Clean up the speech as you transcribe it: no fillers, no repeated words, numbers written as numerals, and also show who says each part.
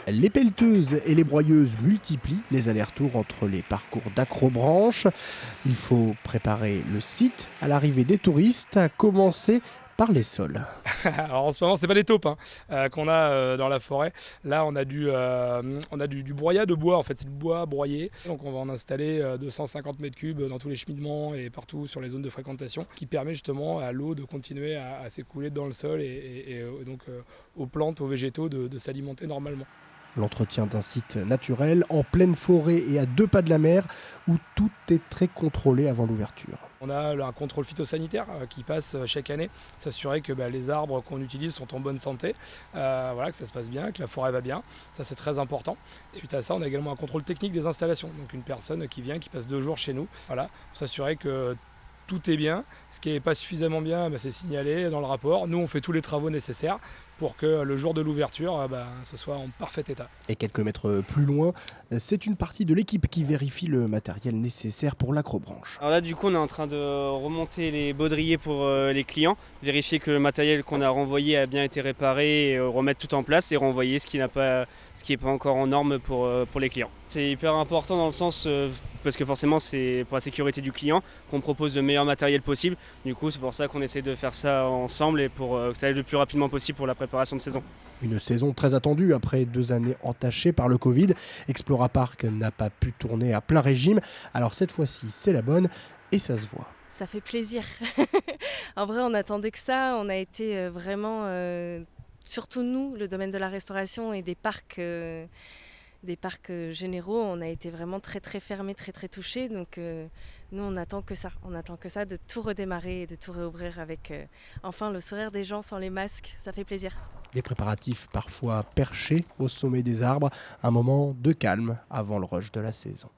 Speaker 1: Les pelleteuses et les broyeuses multiplient les allers-retours entre les parcours d'Acrobranche. Il faut préparer le site à l'arrivée des touristes, à commencer par les sols.
Speaker 2: Alors en ce moment, c'est pas des taupes qu'on a dans la forêt. Là, on a du broyat de bois. En fait, c'est du bois broyé. Donc, on va en installer 250 mètres cubes dans tous les cheminements et partout sur les zones de fréquentation, qui permet justement à l'eau de continuer à s'écouler dans le sol et donc aux plantes, aux végétaux de s'alimenter normalement.
Speaker 1: L'entretien d'un site naturel en pleine forêt et à 2 pas de la mer où tout est très contrôlé avant l'ouverture.
Speaker 2: On a un contrôle phytosanitaire qui passe chaque année, s'assurer que les arbres qu'on utilise sont en bonne santé, voilà, que ça se passe bien, que la forêt va bien. Ça, c'est très important. Suite à ça, on a également un contrôle technique des installations. Donc une personne qui vient, qui passe 2 jours chez nous, voilà, pour s'assurer que tout est bien. Ce qui n'est pas suffisamment bien, c'est signalé dans le rapport. Nous, on fait tous les travaux nécessaires pour que le jour de l'ouverture, ce soit en parfait état.
Speaker 1: Et quelques mètres plus loin, c'est une partie de l'équipe qui vérifie le matériel nécessaire pour l'accrobranche.
Speaker 3: Alors là, du coup, on est en train de remonter les baudriers pour les clients, vérifier que le matériel qu'on a renvoyé a bien été réparé, et remettre tout en place et renvoyer ce qui n'est pas encore en norme pour les clients. C'est hyper important dans le sens parce que forcément, c'est pour la sécurité du client qu'on propose le meilleur matériel possible. Du coup, c'est pour ça qu'on essaie de faire ça ensemble et pour que ça aille le plus rapidement possible pour la préparation de saison.
Speaker 1: Une saison très attendue après 2 années entachées par le Covid. Explora Park n'a pas pu tourner à plein régime. Alors cette fois-ci, c'est la bonne et ça se voit.
Speaker 4: Ça fait plaisir. En vrai, on attendait que ça. On a été vraiment, surtout nous, le domaine de la restauration et des parcs généraux, on a été vraiment très très fermés, très très touchés. Donc nous, on attend que ça. On attend que ça, de tout redémarrer et de tout réouvrir avec enfin le sourire des gens sans les masques. Ça fait plaisir.
Speaker 1: Des préparatifs parfois perchés au sommet des arbres. Un moment de calme avant le rush de la saison.